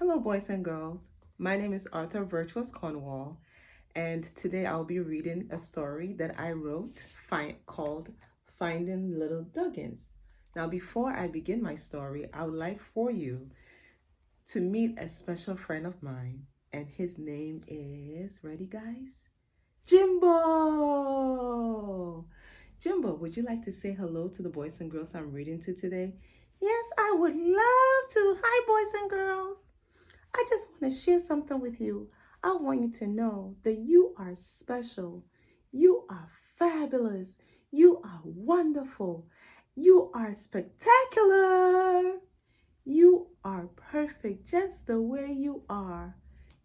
Hello, boys and girls. My name is Arthur Virtuous Cornwall, and today I'll be reading a story that I wrote called Finding Little Doggins. Now, before I begin my story, I would like for you to meet a special friend of mine, and his name is, ready, guys? Jimbo! Jimbo, would you like to say hello to the boys and girls I'm reading to today? Yes, I would love to. Hi, boys and girls. I just want to share something with you. I want you to know that you are special. You are fabulous. You are wonderful. You are spectacular. You are perfect just the way you are.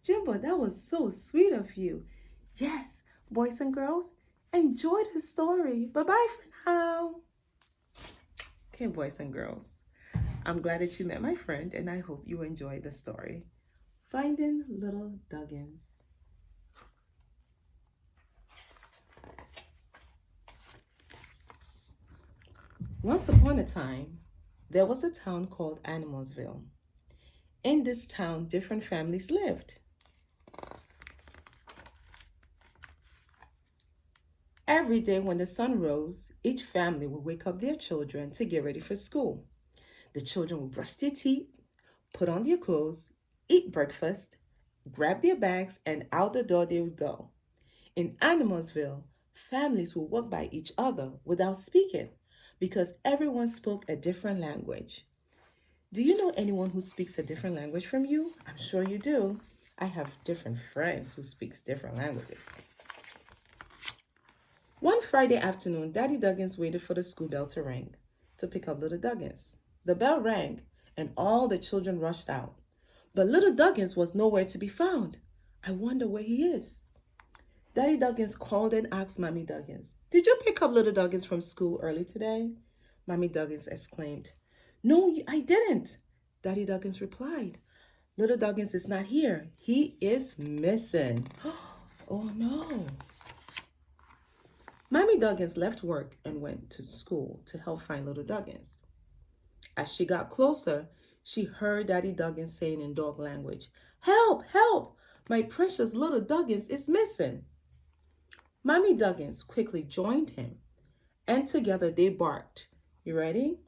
Jimbo, that was so sweet of you. Yes, boys and girls, enjoy the story. Bye-bye for now. Okay, boys and girls, I'm glad that you met my friend, and I hope you enjoyed the story. Finding Little Doggins. Once upon a time, there was a town called Animalsville. In this town, different families lived. Every day when the sun rose, each family would wake up their children to get ready for school. The children would brush their teeth, put on their clothes, eat breakfast, grab their bags, and out the door they would go. In Animalsville, families would walk by each other without speaking because everyone spoke a different language. Do you know anyone who speaks a different language from you? I'm sure you do. I have different friends who speaks different languages. One Friday afternoon, Daddy Duggins waited for the school bell to ring to pick up little Duggins. The bell rang and all the children rushed out. But little Duggins was nowhere to be found. I wonder where he is. Daddy Duggins called and asked Mommy Duggins, "Did you pick up little Duggins from school early today?" Mommy Duggins exclaimed, "No, I didn't." Daddy Duggins replied, "Little Duggins is not here. He is missing." Oh no. Mommy Duggins left work and went to school to help find little Duggins. As she got closer, she heard Daddy Duggins saying in dog language, "Help, help! My precious little Duggins is missing." Mommy Duggins quickly joined him, and together they barked. You ready?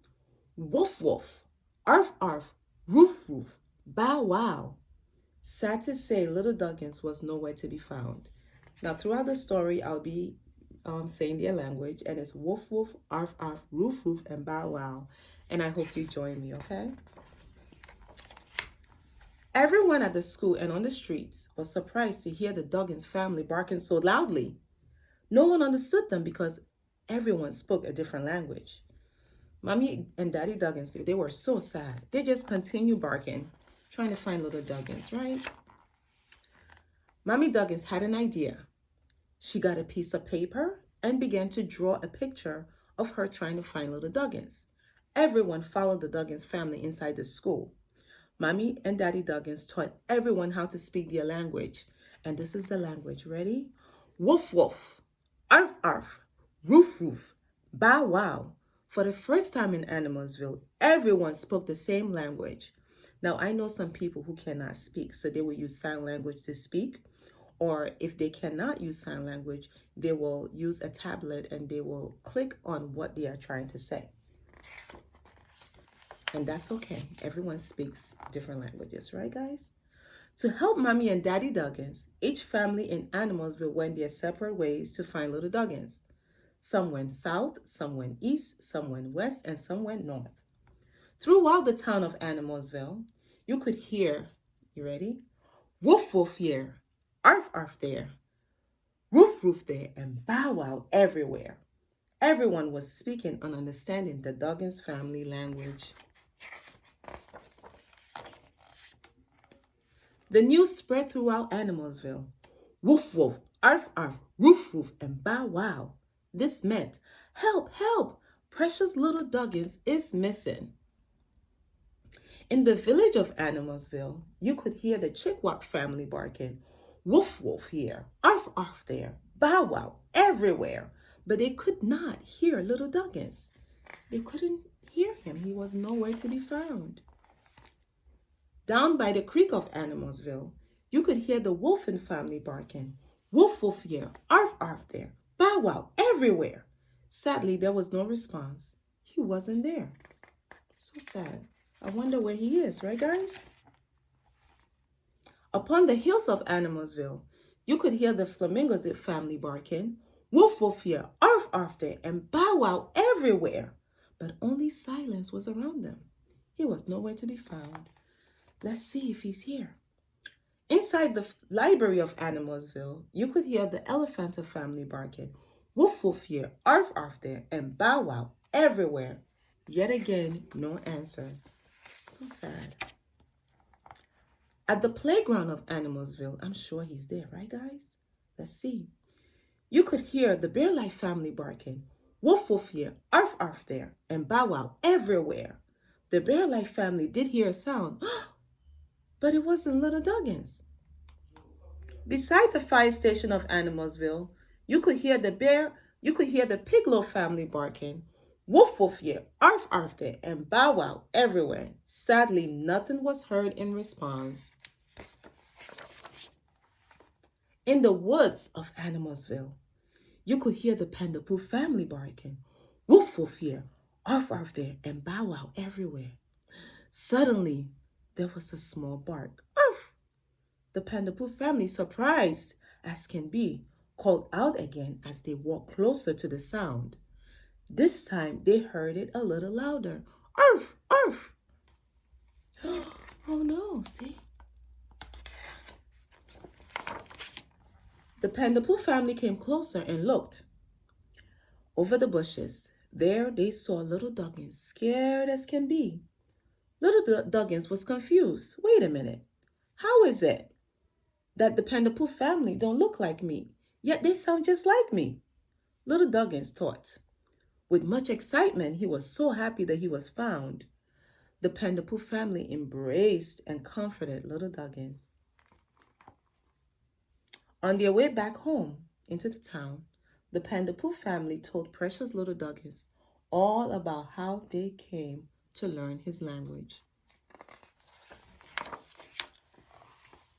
Woof, woof, arf, arf, roof, roof, bow, wow. Sad to say, little Duggins was nowhere to be found. Now, throughout the story, I'll be saying their language, and it's woof, woof, arf, arf, roof, roof, and bow, wow. And I hope you join me, okay? Everyone at the school and on the streets was surprised to hear the Duggins family barking so loudly. No one understood them because everyone spoke a different language. Mommy and Daddy Duggins, they were so sad. They just continued barking, trying to find little Duggins, right? Mommy Duggins had an idea. She got a piece of paper and began to draw a picture of her trying to find little Duggins. Everyone followed the Duggins family inside the school. Mommy and Daddy Duggins taught everyone how to speak their language. And this is the language. Ready? Woof, woof. Arf, arf, roof, roof, bow, wow. For the first time in Animalsville, everyone spoke the same language. Now, I know some people who cannot speak, so they will use sign language to speak. Or if they cannot use sign language, they will use a tablet and they will click on what they are trying to say. And that's okay. Everyone speaks different languages, right, guys? To help Mommy and Daddy Duggins, each family in Animalsville went their separate ways to find little Duggins. Some went south, some went east, some went west, and some went north. Throughout the town of Animalsville, you could hear, you ready? Woof woof here, arf arf there, roof roof there, and bow wow everywhere. Everyone was speaking and understanding the Duggins family language. The news spread throughout Animalsville. Woof woof, arf arf, roof roof, and bow wow. This meant, "Help, help! Precious little Duggins is missing." In the village of Animalsville, you could hear the Chickwap family barking, "Woof woof here, arf arf there, bow wow everywhere." But they could not hear little Duggins. They couldn't hear him. He was nowhere to be found. Down by the creek of Animalsville, you could hear the Wolfen family barking. Woof woof here, arf arf there, bow wow everywhere. Sadly, there was no response. He wasn't there. So sad. I wonder where he is, right, guys? Upon the hills of Animalsville, you could hear the Flamingos family barking. Woof woof here, arf arf there, and bow wow everywhere. But only silence was around them. He was nowhere to be found. Let's see if he's here. Inside the library of Animalsville, you could hear the Elephanta family barking. Woof woof here, arf arf there, and bow wow everywhere. Yet again, no answer. So sad. At the playground of Animalsville, I'm sure he's there, right, guys? Let's see. You could hear the Bear Life family barking. Woof woof here, arf arf there, and bow wow everywhere. The Bear Life family did hear a sound, but it wasn't Little Doggins. Beside the fire station of Animalsville, you could hear the Piglow family barking. Woof woof here, arf arf there, and bow wow everywhere. Sadly, nothing was heard in response. In the woods of Animalsville, you could hear the Pandapoo family barking. Woof woof here, arf arf there, and bow wow everywhere. Suddenly, there was a small bark. Arf! The Pandapoo family, surprised as can be, called out again as they walked closer to the sound. This time, they heard it a little louder. Arf! Arf! Oh no, see? The Pandapoo family came closer and looked. Over the bushes, there they saw Little Doggins, scared as can be. Little Doggins was confused. Wait a minute. How is it that the Pandapoo family don't look like me, yet they sound just like me? Little Doggins thought. With much excitement, he was so happy that he was found. The Pandapoo family embraced and comforted Little Doggins. On their way back home into the town, the Pandapoo family told precious Little Doggins all about how they came to learn his language.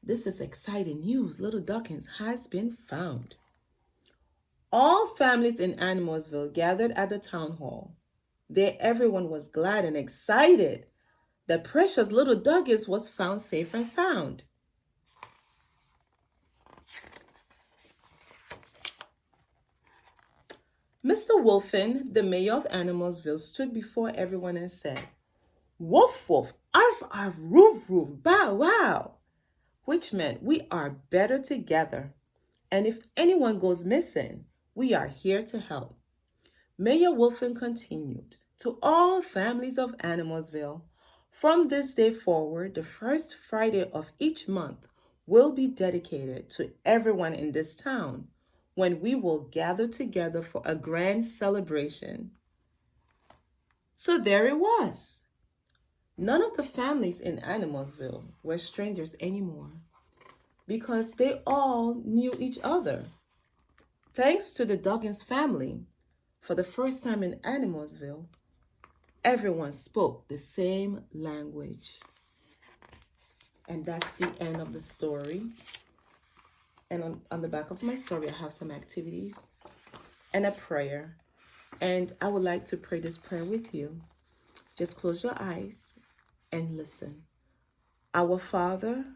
This is exciting news. Little Doggins has been found. All families in Animalsville gathered at the town hall. There everyone was glad and excited that precious Little Doggins was found safe and sound. Mr. Wolfen, the mayor of Animalsville, stood before everyone and said, "Woof woof, arf arf, roof roof, bow wow," which meant we are better together. And if anyone goes missing, we are here to help. Mayor Wolfen continued, "To all families of Animalsville, from this day forward, the first Friday of each month will be dedicated to everyone in this town, when we will gather together for a grand celebration." So there it was. None of the families in Animalsville were strangers anymore because they all knew each other. Thanks to the Doggins family, for the first time in Animalsville, everyone spoke the same language. And that's the end of the story. And on the back of my story, I have some activities and a prayer. And I would like to pray this prayer with you. Just close your eyes and listen. Our Father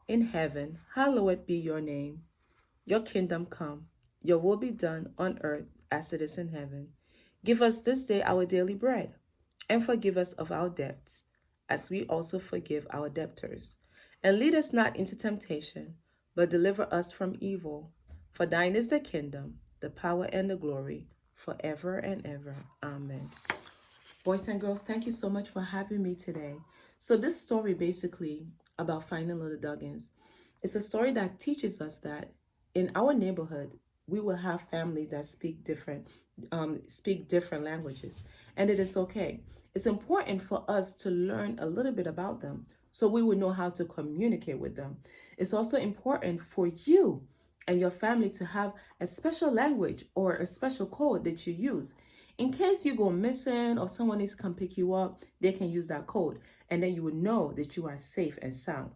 in heaven, hallowed be your name. Your kingdom come. Your will be done on earth as it is in heaven. Give us this day our daily bread, and forgive us of our debts, as we also forgive our debtors. And lead us not into temptation, but deliver us from evil. For thine is the kingdom, the power, and the glory, forever and ever. Amen. Boys and girls, thank you so much for having me today. So this story basically about finding Little Doggins, it's a story that teaches us that in our neighborhood, we will have families that speak different languages, and it is okay. It's important for us to learn a little bit about them so we will know how to communicate with them. It's also important for you and your family to have a special language or a special code that you use In case you go missing or someone needs to come pick you up, they can use that code, and then you will know that you are safe and sound.